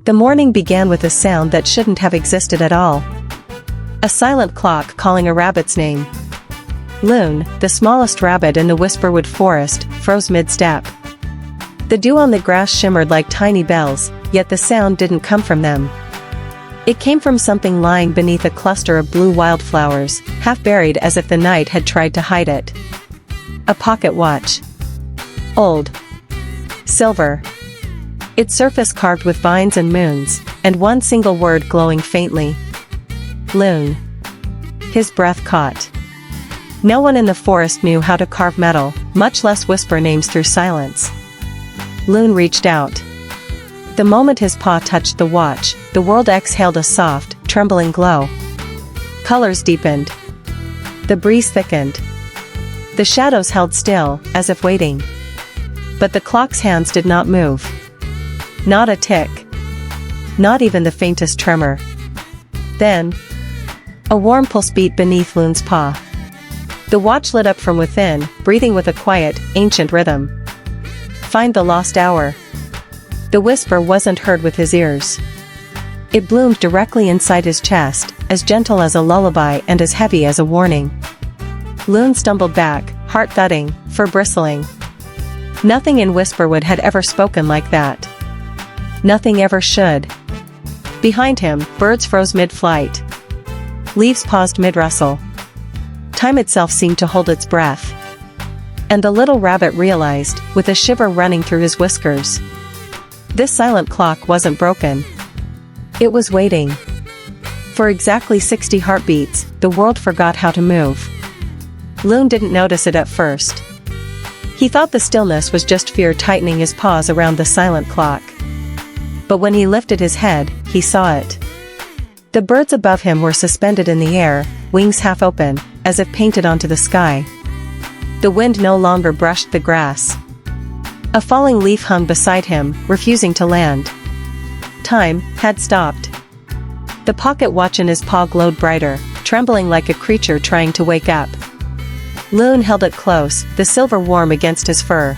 The morning began with a sound that shouldn't have existed at all. A silent clock calling a rabbit's name. Lune, the smallest rabbit in the Whisperwood forest, froze mid-step. The dew on the grass shimmered like tiny bells, yet the sound didn't come from them. It came from something lying beneath a cluster of blue wildflowers, half buried as if the night had tried to hide it. A pocket watch. Old. Silver. Its surface carved with vines and moons, and one single word glowing faintly. Lune. His breath caught. No one in the forest knew how to carve metal, much less whisper names through silence. Lune reached out. The moment his paw touched the watch, the world exhaled a soft, trembling glow. Colors deepened. The breeze thickened. The shadows held still, as if waiting. But the clock's hands did not move. Not a tick. Not even the faintest tremor. Then, a warm pulse beat beneath Lune's paw. The watch lit up from within, breathing with a quiet, ancient rhythm. Find the lost hour. The whisper wasn't heard with his ears. It bloomed directly inside his chest, as gentle as a lullaby and as heavy as a warning. Lune stumbled back, heart thudding, fur bristling. Nothing in Whisperwood had ever spoken like that. Nothing ever should. Behind him, birds froze mid-flight. Leaves paused mid-rustle. Time itself seemed to hold its breath. And the little rabbit realized, with a shiver running through his whiskers. This silent clock wasn't broken. It was waiting. For exactly 60 heartbeats, the world forgot how to move. Lune didn't notice it at first. He thought the stillness was just fear tightening his paws around the silent clock. But when he lifted his head, he saw it. The birds above him were suspended in the air, wings half open, as if painted onto the sky. The wind no longer brushed the grass. A falling leaf hung beside him, refusing to land. Time had stopped. The pocket watch in his paw glowed brighter, trembling like a creature trying to wake up. Lune held it close, the silver warm against his fur.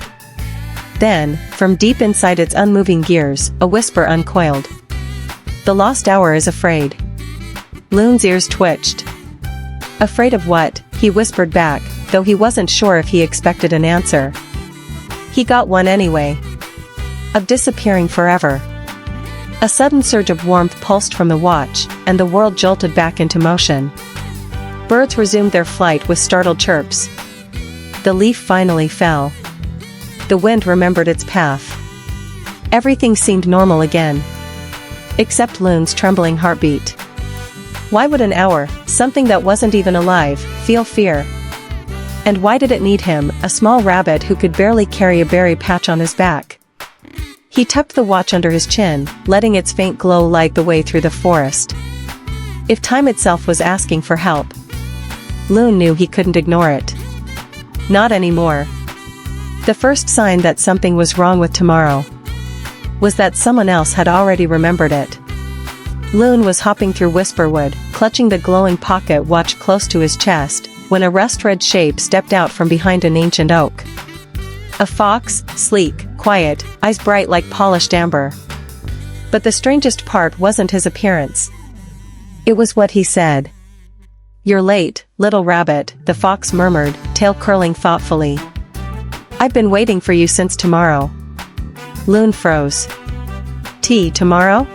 Then, from deep inside its unmoving gears, a whisper uncoiled. The lost hour is afraid. Lune's ears twitched. Afraid of what? He whispered back, though he wasn't sure if he expected an answer. He got one anyway. Of disappearing forever. A sudden surge of warmth pulsed from the watch, and the world jolted back into motion. Birds resumed their flight with startled chirps. The leaf finally fell. The wind remembered its path. Everything seemed normal again. Except Lune's trembling heartbeat. Why would an hour, something that wasn't even alive, feel fear? And why did it need him, a small rabbit who could barely carry a berry patch on his back? He tucked the watch under his chin, letting its faint glow light the way through the forest. If time itself was asking for help, Lune knew he couldn't ignore it. Not anymore. The first sign that something was wrong with tomorrow was that someone else had already remembered it. Lune was hopping through Whisperwood, clutching the glowing pocket watch close to his chest, when a rust-red shape stepped out from behind an ancient oak. A fox, sleek, quiet, eyes bright like polished amber. But the strangest part wasn't his appearance. It was what he said. "You're late, little rabbit," the fox murmured, tail curling thoughtfully. "I've been waiting for you since tomorrow." Lune froze. "Tea tomorrow?"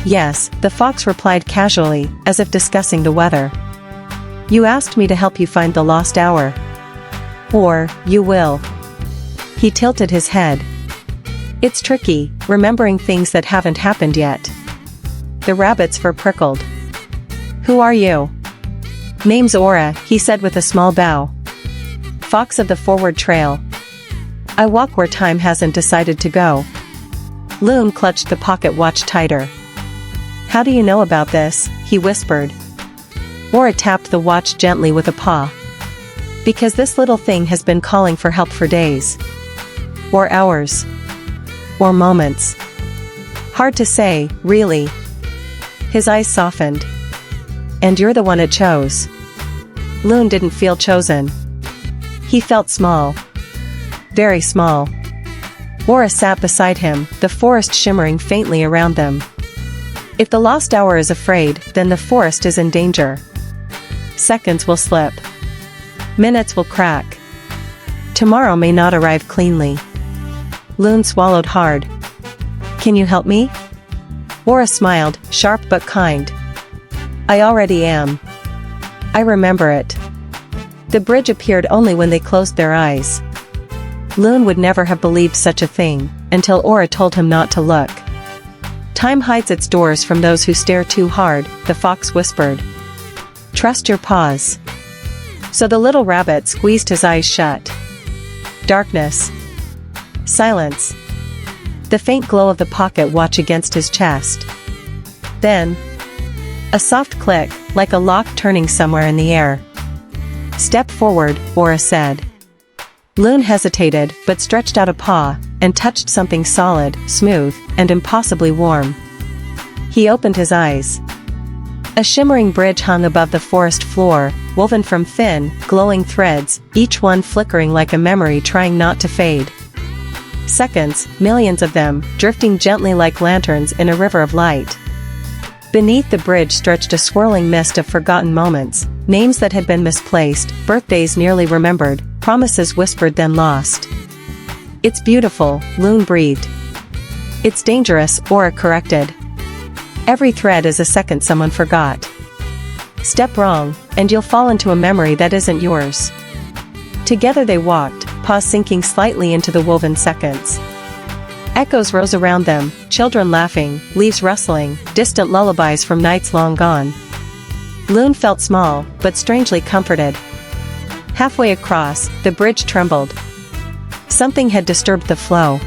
"Yes," the fox replied casually, as if discussing the weather. "You asked me to help you find the lost hour. Or, you will." He tilted his head. "It's tricky, remembering things that haven't happened yet." The rabbit's fur prickled. "Who are you?" "Name's Aura," he said with a small bow. "Fox of the forward trail. I walk where time hasn't decided to go." Lune clutched the pocket watch tighter. "How do you know about this?" he whispered. Aura tapped the watch gently with a paw. "Because this little thing has been calling for help for days. Or hours. Or moments. Hard to say, really." His eyes softened. "And you're the one it chose." Lune didn't feel chosen. He felt small. Very small. Aura sat beside him, the forest shimmering faintly around them. If the lost hour is afraid, then the forest is in danger. Seconds will slip. Minutes will crack. Tomorrow may not arrive cleanly. Lune swallowed hard. Can you help me? Aura smiled, sharp but kind. I already am. I remember it. The bridge appeared only when they closed their eyes. Lune would never have believed such a thing, until Aura told him not to look. Time hides its doors from those who stare too hard, the fox whispered. Trust your paws. So the little rabbit squeezed his eyes shut. Darkness. Silence. The faint glow of the pocket watch against his chest. Then, a soft click, like a lock turning somewhere in the air. Step forward, Aura said. Lune hesitated, but stretched out a paw, and touched something solid, smooth, and impossibly warm. He opened his eyes. A shimmering bridge hung above the forest floor, woven from thin, glowing threads, each one flickering like a memory trying not to fade. Seconds, millions of them, drifting gently like lanterns in a river of light. Beneath the bridge stretched a swirling mist of forgotten moments, names that had been misplaced, birthdays nearly remembered, promises whispered then lost. It's beautiful, Lune breathed. It's dangerous, Aura corrected. Every thread is a second someone forgot. Step wrong, and you'll fall into a memory that isn't yours. Together they walked, paws sinking slightly into the woven seconds. Echoes rose around them, children laughing, leaves rustling, distant lullabies from nights long gone. Lune felt small, but strangely comforted. Halfway across, the bridge trembled. Something had disturbed the flow.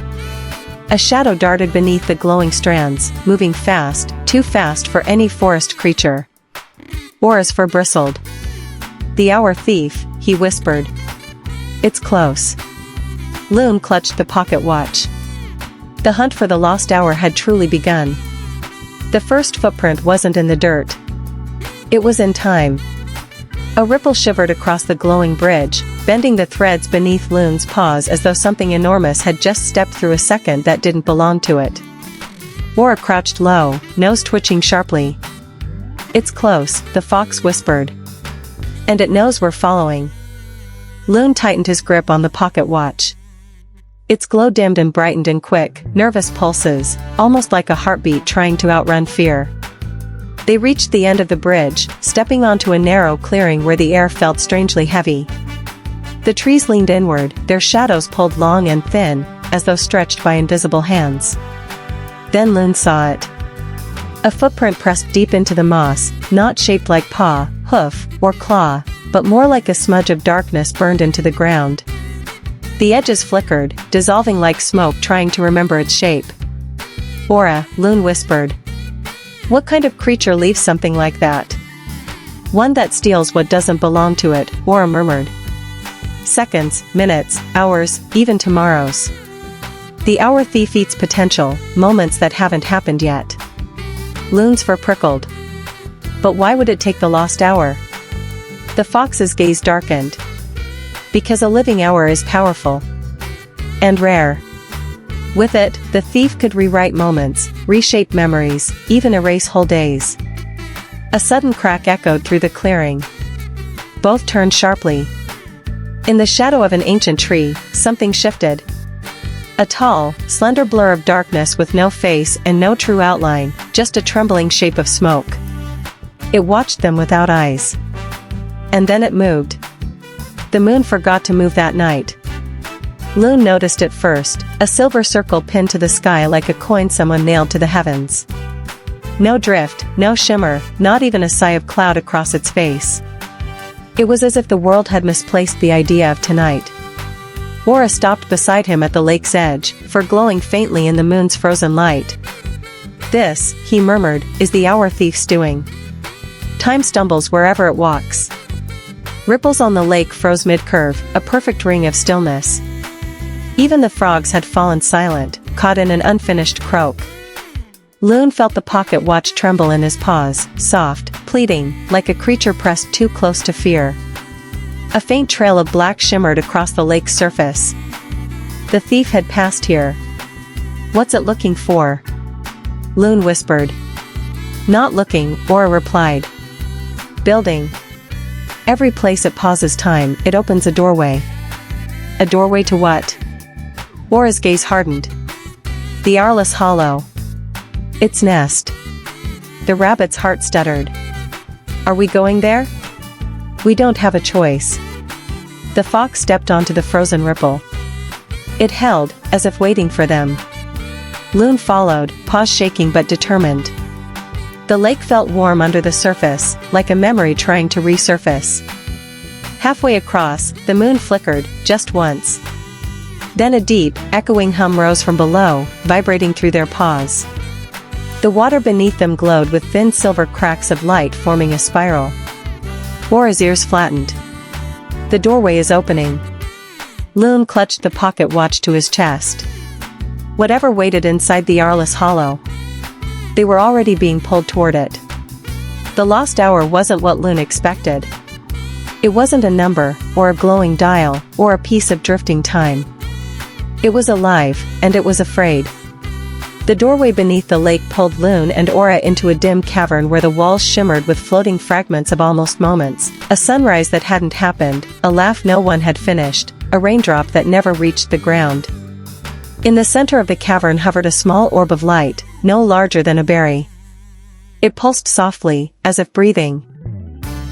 A shadow darted beneath the glowing strands, moving fast, too fast for any forest creature. Aura's fur bristled. The hour thief, he whispered. It's close. Lune clutched the pocket watch. The hunt for the lost hour had truly begun. The first footprint wasn't in the dirt. It was in time. A ripple shivered across the glowing bridge, bending the threads beneath Lune's paws as though something enormous had just stepped through a second that didn't belong to it. Aura crouched low, nose twitching sharply. It's close, the fox whispered. And it knows we're following. Lune tightened his grip on the pocket watch. Its glow dimmed and brightened in quick, nervous pulses, almost like a heartbeat trying to outrun fear. They reached the end of the bridge, stepping onto a narrow clearing where the air felt strangely heavy. The trees leaned inward, their shadows pulled long and thin, as though stretched by invisible hands. Then Lune saw it. A footprint pressed deep into the moss, not shaped like paw, hoof, or claw, but more like a smudge of darkness burned into the ground. The edges flickered, dissolving like smoke trying to remember its shape. Aura, Lune whispered. What kind of creature leaves something like that? One that steals what doesn't belong to it, Aura murmured. Seconds, minutes, hours, even tomorrows. The hour thief eats potential, moments that haven't happened yet. Lune's fur prickled. But why would it take the lost hour? The fox's gaze darkened. Because a living hour is powerful. And rare. With it, the thief could rewrite moments, reshape memories, even erase whole days. A sudden crack echoed through the clearing. Both turned sharply. In the shadow of an ancient tree, something shifted. A tall, slender blur of darkness with no face and no true outline, just a trembling shape of smoke. It watched them without eyes. And then it moved. The moon forgot to move that night. Lune noticed it first, a silver circle pinned to the sky like a coin someone nailed to the heavens. No drift, no shimmer, not even a sigh of cloud across its face. It was as if the world had misplaced the idea of tonight. Aura stopped beside him at the lake's edge, fur glowing faintly in the moon's frozen light. This, he murmured, is the hour thief's doing. Time stumbles wherever it walks. Ripples on the lake froze mid-curve, a perfect ring of stillness. Even the frogs had fallen silent, caught in an unfinished croak. Lune felt the pocket watch tremble in his paws, soft, pleading, like a creature pressed too close to fear. A faint trail of black shimmered across the lake's surface. The thief had passed here, What's it looking for? Lune whispered. Not looking, Aura replied. Building. Every place it pauses time, it opens a doorway. A doorway to what? Aura's gaze hardened. The Auralus Hollow. Its nest. The rabbit's heart stuttered. Are we going there? We don't have a choice. The fox stepped onto the frozen ripple. It held, as if waiting for them. Lune followed, paws shaking but determined. The lake felt warm under the surface, like a memory trying to resurface. Halfway across, the moon flickered, just once. Then a deep, echoing hum rose from below, vibrating through their paws. The water beneath them glowed with thin silver cracks of light forming a spiral. Aura's ears flattened. The doorway is opening. Lune clutched the pocket watch to his chest. Whatever waited inside the Auralus Hollow. They were already being pulled toward it. The lost hour wasn't what Lune expected. It wasn't a number, or a glowing dial, or a piece of drifting time. It was alive, and it was afraid. The doorway beneath the lake pulled Lune and Aura into a dim cavern where the walls shimmered with floating fragments of almost moments, a sunrise that hadn't happened, a laugh no one had finished, a raindrop that never reached the ground. In the center of the cavern hovered a small orb of light, no larger than a berry. It pulsed softly, as if breathing.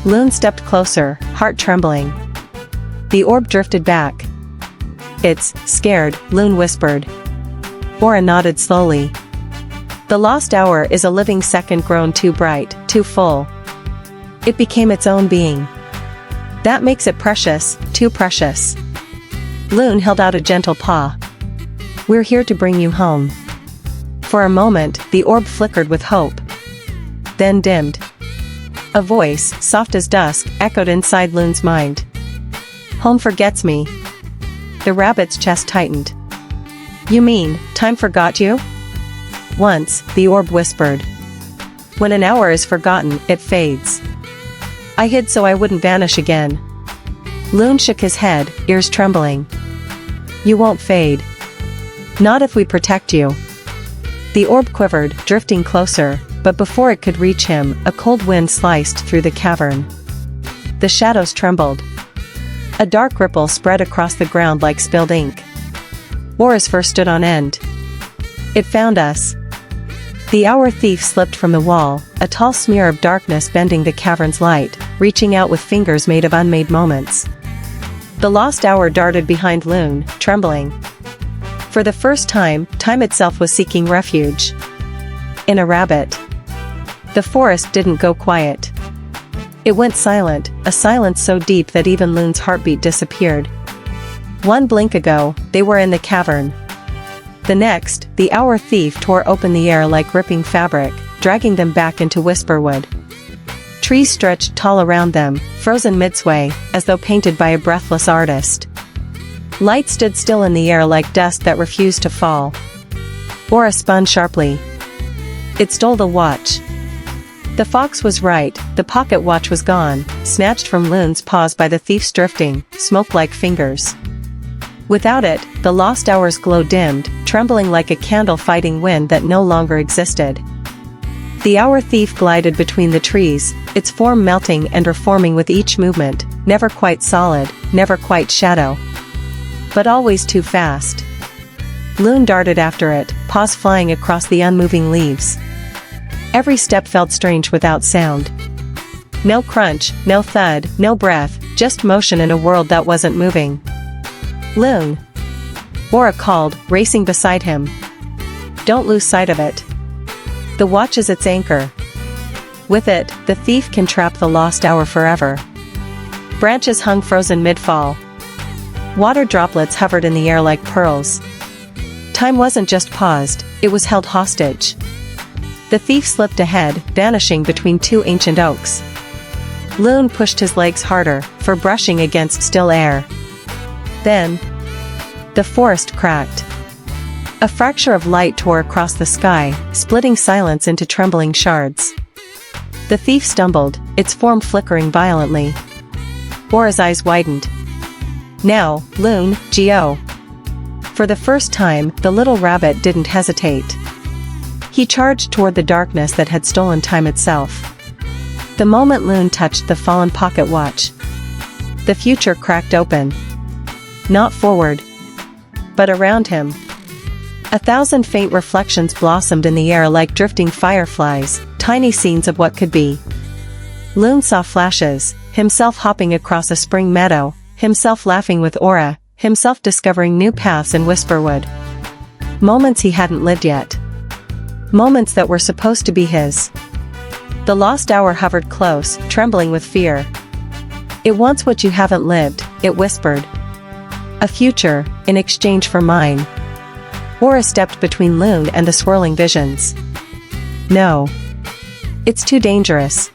Lune stepped closer, heart trembling. The orb drifted back. It's scared, Lune whispered. Aura nodded slowly. The lost hour is a living second grown too bright, too full. It became its own being. That makes it precious, too precious. Lune held out a gentle paw. We're here to bring you home. For a moment, the orb flickered with hope. Then dimmed. A voice, soft as dusk, echoed inside Lune's mind. Home forgets me. The rabbit's chest tightened. You mean, time forgot you? Once, the orb whispered. When an hour is forgotten, it fades. I hid so I wouldn't vanish again. Lune shook his head, ears trembling. You won't fade. Not if we protect you. The orb quivered, drifting closer, but before it could reach him, a cold wind sliced through the cavern. The shadows trembled. A dark ripple spread across the ground like spilled ink. Aura's fur stood on end. It found us. The hour thief slipped from the wall, a tall smear of darkness bending the cavern's light, reaching out with fingers made of unmade moments. The lost hour darted behind Lune, trembling. For the first time, time itself was seeking refuge. In a rabbit. The forest didn't go quiet. It went silent, a silence so deep that even Lune's heartbeat disappeared. One blink ago, they were in the cavern. The next, the hour thief tore open the air like ripping fabric, dragging them back into Whisperwood. Trees stretched tall around them, frozen midsway, as though painted by a breathless artist. Light stood still in the air like dust that refused to fall. Aura spun sharply. It stole the watch. The fox was right, the pocket watch was gone, snatched from Lune's paws by the thief's drifting, smoke-like fingers. Without it, the lost hour's glow dimmed, trembling like a candle fighting wind that no longer existed. The hour thief glided between the trees, its form melting and reforming with each movement, never quite solid, never quite shadow. But always too fast. Lune darted after it, paws flying across the unmoving leaves. Every step felt strange without sound. No crunch, no thud, no breath, just motion in a world that wasn't moving. Lune! Aura called, racing beside him. Don't lose sight of it. The watch is its anchor. With it, the thief can trap the lost hour forever. Branches hung frozen mid-fall. Water droplets hovered in the air like pearls. Time wasn't just paused, it was held hostage. The thief slipped ahead, vanishing between two ancient oaks. Lune pushed his legs harder, for brushing against still air. Then, the forest cracked. A fracture of light tore across the sky, splitting silence into trembling shards. The thief stumbled, its form flickering violently. Aura's eyes widened. Now, Lune, Geo. For the first time, the little rabbit didn't hesitate. He charged toward the darkness that had stolen time itself. The moment Lune touched the fallen pocket watch, the future cracked open. Not forward, but around him. 1,000 faint reflections blossomed in the air like drifting fireflies, tiny scenes of what could be. Lune saw flashes, himself hopping across a spring meadow, himself laughing with Aura, himself discovering new paths in Whisperwood. Moments he hadn't lived yet. Moments that were supposed to be his. The lost hour hovered close, trembling with fear. "It wants what you haven't lived," it whispered. "A future, in exchange for mine." Aura stepped between Lune and the swirling visions. "No. It's too dangerous.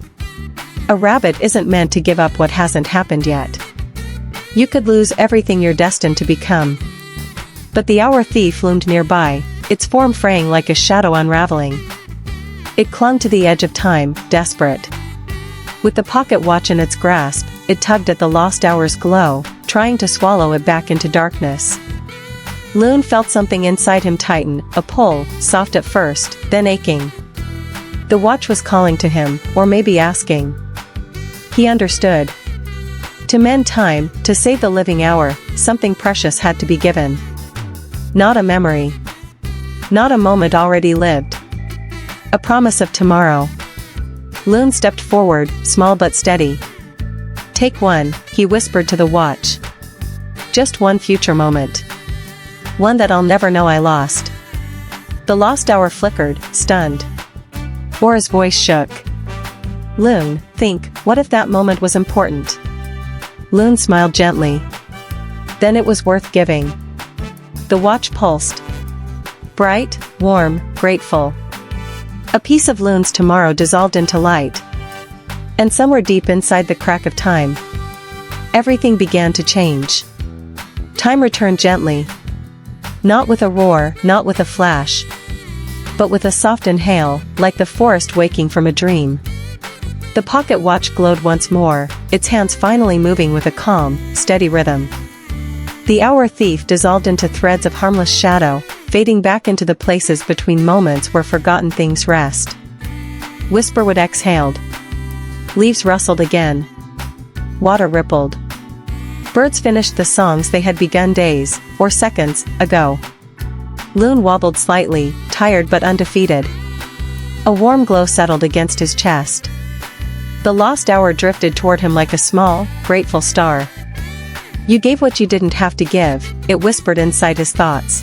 A rabbit isn't meant to give up what hasn't happened yet. You could lose everything you're destined to become." But the hour thief loomed nearby, its form fraying like a shadow unraveling. It clung to the edge of time, desperate. With the pocket watch in its grasp, it tugged at the lost hour's glow, trying to swallow it back into darkness. Lune felt something inside him tighten, a pull, soft at first, then aching. The watch was calling to him, or maybe asking. He understood. To mend time, to save the living hour, something precious had to be given. Not a memory. Not a moment already lived. A promise of tomorrow. Lune stepped forward, small but steady. "Take one," he whispered to the watch. "Just one future moment. One that I'll never know I lost." The lost hour flickered, stunned. Aura's voice shook. "Lune, think, what if that moment was important?" Lune smiled gently. "Then it was worth giving." The watch pulsed. Bright, warm, grateful. A piece of Lune's tomorrow dissolved into light. And somewhere deep inside the crack of time, everything began to change. Time returned gently. Not with a roar, not with a flash, but with a soft inhale, like the forest waking from a dream. The pocket watch glowed once more, its hands finally moving with a calm, steady rhythm. The hour thief dissolved into threads of harmless shadow, fading back into the places between moments where forgotten things rest. Whisperwood exhaled. Leaves rustled again. Water rippled. Birds finished the songs they had begun days, or seconds, ago. Lune wobbled slightly, tired but undefeated. A warm glow settled against his chest. The lost hour drifted toward him like a small, grateful star. "You gave what you didn't have to give," it whispered inside his thoughts.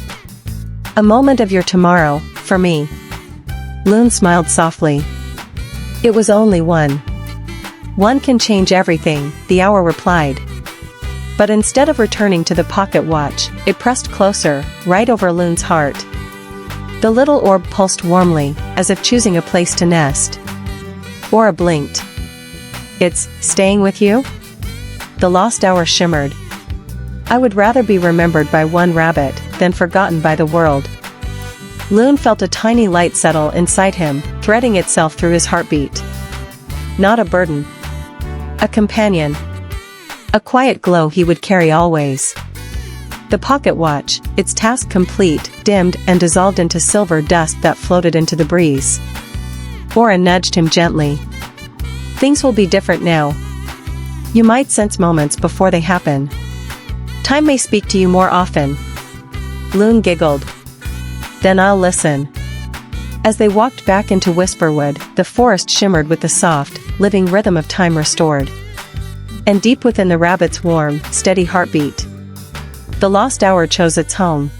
"A moment of your tomorrow, for me." Lune smiled softly. "It was only one." "One can change everything," the hour replied. But instead of returning to the pocket watch, it pressed closer, right over Lune's heart. The little orb pulsed warmly, as if choosing a place to nest. Aura blinked. "It's staying with you?" The lost hour shimmered. "I would rather be remembered by one rabbit, than forgotten by the world." Lune felt a tiny light settle inside him, threading itself through his heartbeat. Not a burden. A companion. A quiet glow he would carry always. The pocket watch, its task complete, dimmed and dissolved into silver dust that floated into the breeze. Aura nudged him gently. "Things will be different now. You might sense moments before they happen. Time may speak to you more often." Lune giggled. "Then I'll listen." As they walked back into Whisperwood, the forest shimmered with the soft, living rhythm of time restored. And deep within the rabbit's warm, steady heartbeat, the lost hour chose its home.